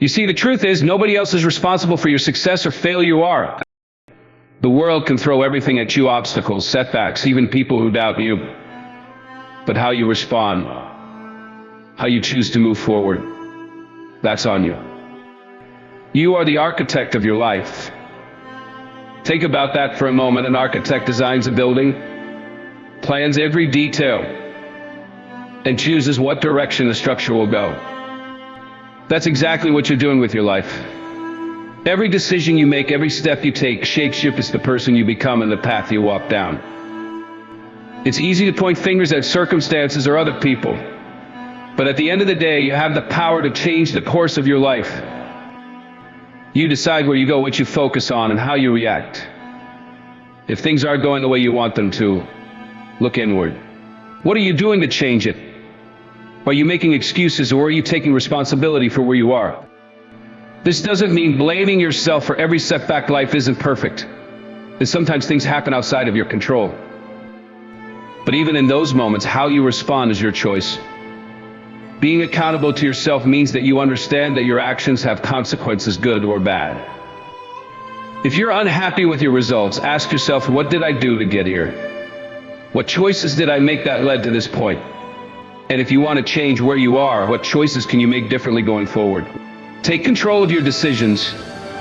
You see, the truth is, nobody else is responsible for your success or failure. You are. The world can throw everything at you, obstacles, setbacks, even people who doubt you. But how you respond, how you choose to move forward, that's on you. You are the architect of your life. Think about that for a moment. An architect designs a building, plans every detail, and chooses what direction the structure will go. That's exactly what you're doing with your life. Every decision you make, every step you take, shapes the person you become and the path you walk down. It's easy to point fingers at circumstances or other people, but at the end of the day, you have the power to change the course of your life. You decide where you go, what you focus on, and how you react. If things aren't going the way you want them to, look inward. What are you doing to change it? Are you making excuses, or are you taking responsibility for where you are? This doesn't mean blaming yourself for every setback. Life isn't perfect, and sometimes things happen outside of your control. But even in those moments, how you respond is your choice. Being accountable to yourself means that you understand that your actions have consequences, good or bad. If you're unhappy with your results, ask yourself, what did I do to get here? What choices did I make that led to this point? And if you want to change where you are, what choices can you make differently going forward? Take control of your decisions,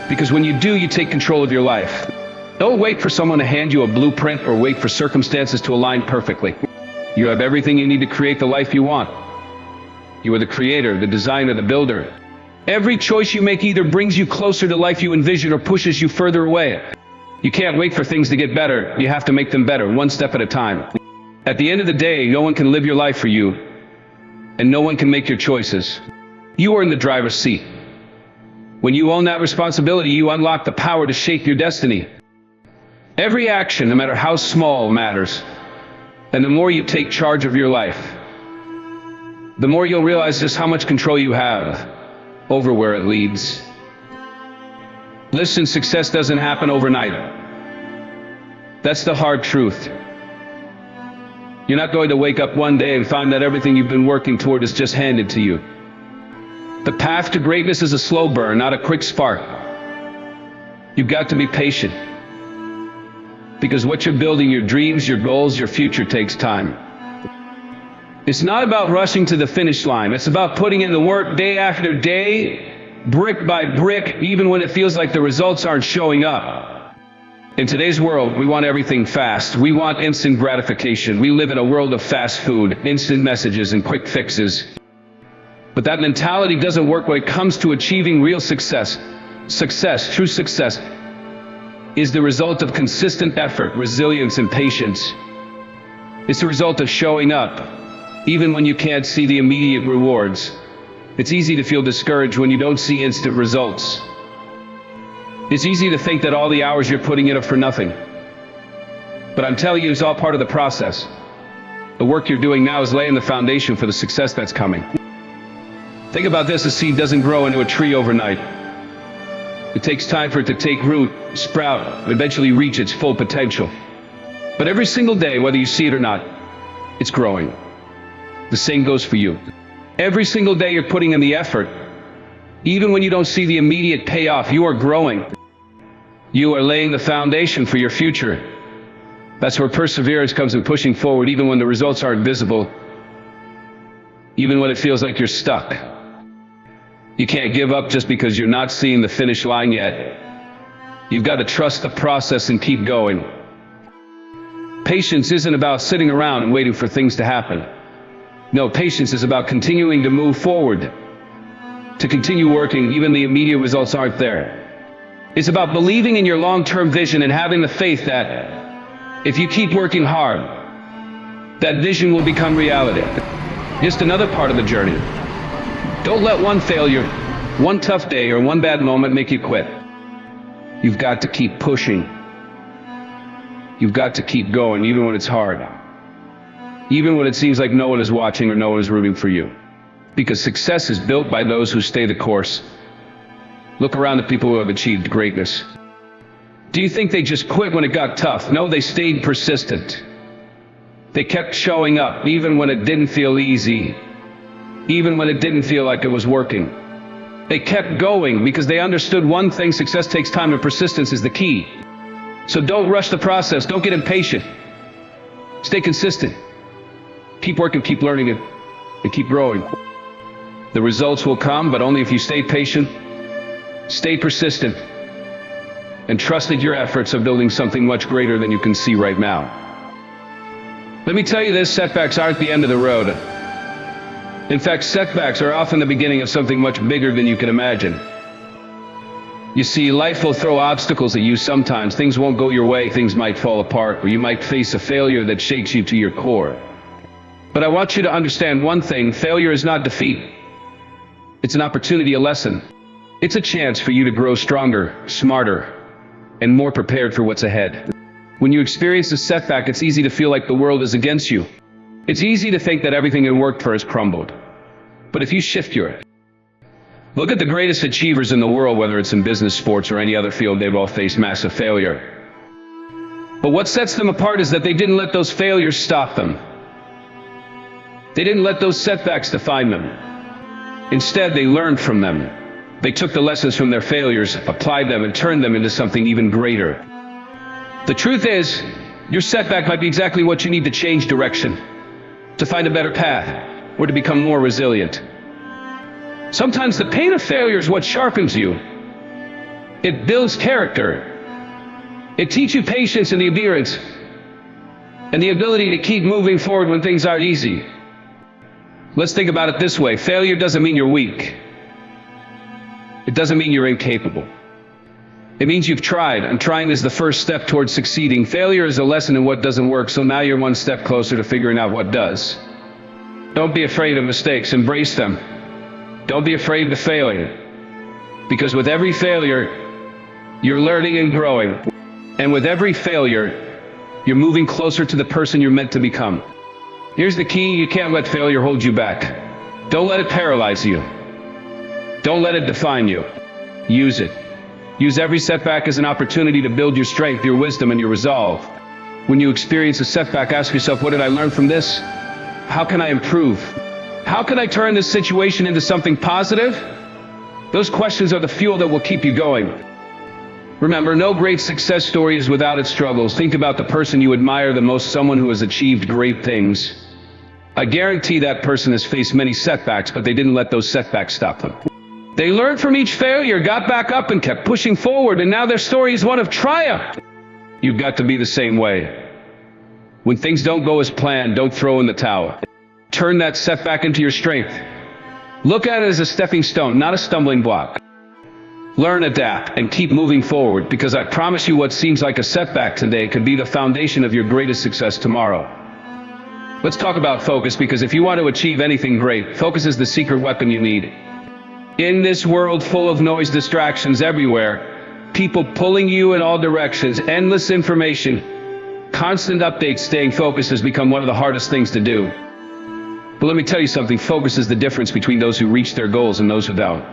because when you do, you take control of your life. Don't wait for someone to hand you a blueprint or wait for circumstances to align perfectly. You have everything you need to create the life you want. You are the creator, the designer, the builder. Every choice you make either brings you closer to life you envision or pushes you further away. You can't wait for things to get better. You have to make them better, one step at a time. At the end of the day, no one can live your life for you, and no one can make your choices. You are in the driver's seat. When you own that responsibility, you unlock the power to shape your destiny. Every action, no matter how small, matters. And the more you take charge of your life, the more you'll realize just how much control you have over where it leads. Listen, success doesn't happen overnight. That's the hard truth. You're not going to wake up one day and find that everything you've been working toward is just handed to you. The path to greatness is a slow burn, not a quick spark. You've got to be patient, because what you're building, your dreams, your goals, your future, takes time. It's not about rushing to the finish line. It's about putting in the work day after day, brick by brick, even when it feels like the results aren't showing up. In today's world, we want everything fast. We want instant gratification. We live in a world of fast food, instant messages, and quick fixes. But that mentality doesn't work when it comes to achieving real success. True success, is the result of consistent effort, resilience, and patience. It's the result of showing up, even when you can't see the immediate rewards. It's easy to feel discouraged when you don't see instant results. It's easy to think that all the hours you're putting in are for nothing. But I'm telling you, it's all part of the process. The work you're doing now is laying the foundation for the success that's coming. Think about this: a seed doesn't grow into a tree overnight. It takes time for it to take root, sprout, and eventually reach its full potential. But every single day, whether you see it or not, it's growing. The same goes for you. Every single day you're putting in the effort. Even when you don't see the immediate payoff, you are growing. You are laying the foundation for your future. That's where perseverance comes in, pushing forward even when the results aren't visible. Even when it feels like you're stuck. You can't give up just because you're not seeing the finish line yet. You've got to trust the process and keep going. Patience isn't about sitting around and waiting for things to happen. No, patience is about continuing to move forward, to continue working even the immediate results aren't there. It's about believing in your long-term vision and having the faith that if you keep working hard, that vision will become reality. Just another part of the journey. Don't let one failure, one tough day, or one bad moment make you quit. You've got to keep pushing. You've got to keep going even when it's hard. Even when it seems like no one is watching or no one is rooting for you. Because success is built by those who stay the course. Look around at people who have achieved greatness. Do you think they just quit when it got tough? No, they stayed persistent. They kept showing up, even when it didn't feel easy. Even when it didn't feel like it was working. They kept going because they understood one thing: success takes time and persistence is the key. So don't rush the process, don't get impatient. Stay consistent. Keep working, keep learning it, and keep growing. The results will come, but only if you stay patient, stay persistent, and trusted your efforts of building something much greater than you can see right now. Let me tell you this, setbacks aren't the end of the road. In fact, setbacks are often the beginning of something much bigger than you can imagine. You see, life will throw obstacles at you sometimes. Things won't go your way, things might fall apart, or you might face a failure that shakes you to your core. But I want you to understand one thing: failure is not defeat. It's an opportunity, a lesson. It's a chance for you to grow stronger, smarter, and more prepared for what's ahead. When you experience a setback, it's easy to feel like the world is against you. It's easy to think that everything you worked for has crumbled. But if you shift your look at the greatest achievers in the world, whether it's in business, sports, or any other field, they've all faced massive failure. But what sets them apart is that they didn't let those failures stop them. They didn't let those setbacks define them. Instead, they learned from them. They took the lessons from their failures, applied them, and turned them into something even greater. The truth is, your setback might be exactly what you need to change direction, to find a better path, or to become more resilient. Sometimes the pain of failure is what sharpens you. It builds character. It teaches you patience and the endurance, and the ability to keep moving forward when things aren't easy. Let's think about it this way: failure doesn't mean you're weak. It doesn't mean you're incapable. It means you've tried, and trying is the first step towards succeeding. Failure is a lesson in what doesn't work, so now you're one step closer to figuring out what does. Don't be afraid of mistakes, embrace them. Don't be afraid of failing, because with every failure, you're learning and growing. And with every failure, you're moving closer to the person you're meant to become. Here's the key: you can't let failure hold you back. Don't let it paralyze you. Don't let it define you. Use it. Use every setback as an opportunity to build your strength, your wisdom, and your resolve. When you experience a setback, ask yourself, what did I learn from this? How can I improve? How can I turn this situation into something positive? Those questions are the fuel that will keep you going. Remember, no great success story is without its struggles. Think about the person you admire the most, someone who has achieved great things. I guarantee that person has faced many setbacks, but they didn't let those setbacks stop them. They learned from each failure, got back up, and kept pushing forward, and now their story is one of triumph. You've got to be the same way. When things don't go as planned, don't throw in the towel. Turn that setback into your strength. Look at it as a stepping stone, not a stumbling block. Learn, adapt, and keep moving forward, because I promise you, what seems like a setback today could be the foundation of your greatest success tomorrow. Let's talk about focus, because if you want to achieve anything great, focus is the secret weapon you need. In this world full of noise, distractions everywhere, people pulling you in all directions, endless information, constant updates, staying focused has become one of the hardest things to do. But let me tell you something: focus is the difference between those who reach their goals and those who don't.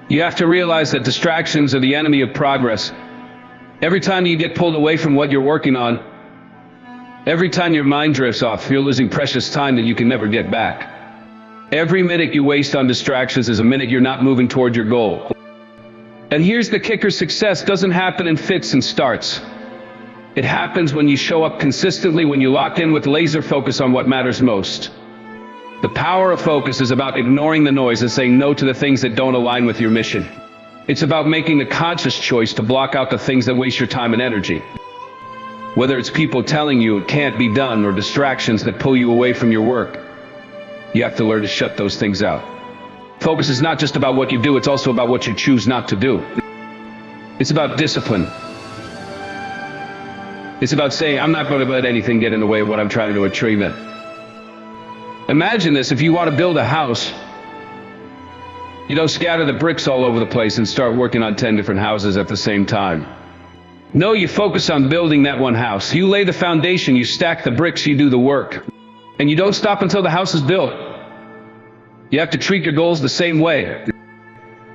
You have to realize that distractions are the enemy of progress. Every time you get pulled away from what you're working on, every time your mind drifts off, you're losing precious time that you can never get back. Every minute you waste on distractions is a minute you're not moving toward your goal. And here's the kicker: success doesn't happen in fits and starts. It happens when you show up consistently, when you lock in with laser focus on what matters most. The power of focus is about ignoring the noise and saying no to the things that don't align with your mission. It's about making the conscious choice to block out the things that waste your time and energy. Whether it's people telling you it can't be done or distractions that pull you away from your work, you have to learn to shut those things out. Focus is not just about what you do, it's also about what you choose not to do. It's about discipline. It's about saying, I'm not going to let anything get in the way of what I'm trying to achieve. Imagine this: if you want to build a house, you don't scatter the bricks all over the place and start working on 10 different houses at the same time. No, you focus on building that one house. You lay the foundation, you stack the bricks, you do the work. And you don't stop until the house is built. You have to treat your goals the same way.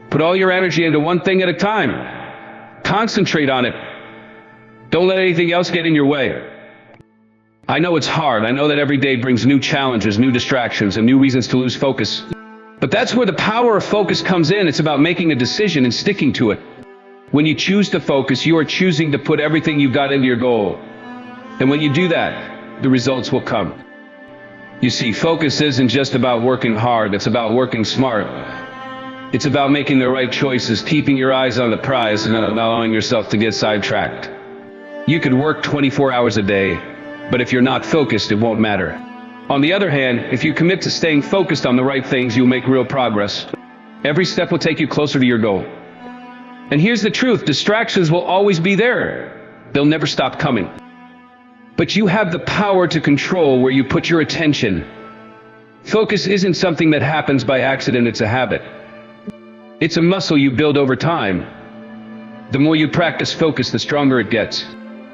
Put all your energy into one thing at a time. Concentrate on it. Don't let anything else get in your way. I know it's hard. I know that every day brings new challenges, new distractions, and new reasons to lose focus. But that's where the power of focus comes in. It's about making a decision and sticking to it. When you choose to focus, you are choosing to put everything you've got into your goal. And when you do that, the results will come. You see, focus isn't just about working hard, it's about working smart. It's about making the right choices, keeping your eyes on the prize, and not allowing yourself to get sidetracked. You could work 24 hours a day, but if you're not focused, it won't matter. On the other hand, if you commit to staying focused on the right things, you'll make real progress. Every step will take you closer to your goal. And here's the truth, distractions will always be there. They'll never stop coming. But you have the power to control where you put your attention. Focus isn't something that happens by accident, it's a habit. It's a muscle you build over time. The more you practice focus, the stronger it gets.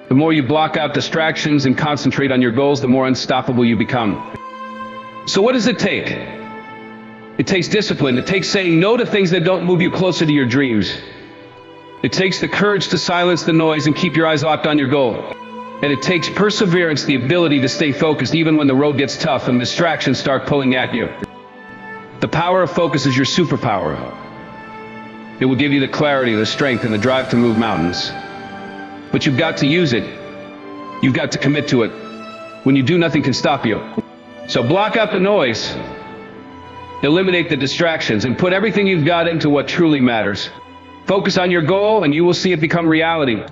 The more you block out distractions and concentrate on your goals, the more unstoppable you become. So what does it take? It takes discipline. It takes saying no to things that don't move you closer to your dreams. It takes the courage to silence the noise and keep your eyes locked on your goal. And it takes perseverance, the ability to stay focused even when the road gets tough and distractions start pulling at you. The power of focus is your superpower. It will give you the clarity, the strength, and the drive to move mountains. But you've got to use it. You've got to commit to it. When you do, nothing can stop you. So block out the noise, eliminate the distractions, and put everything you've got into what truly matters. Focus on your goal, and you will see it become reality.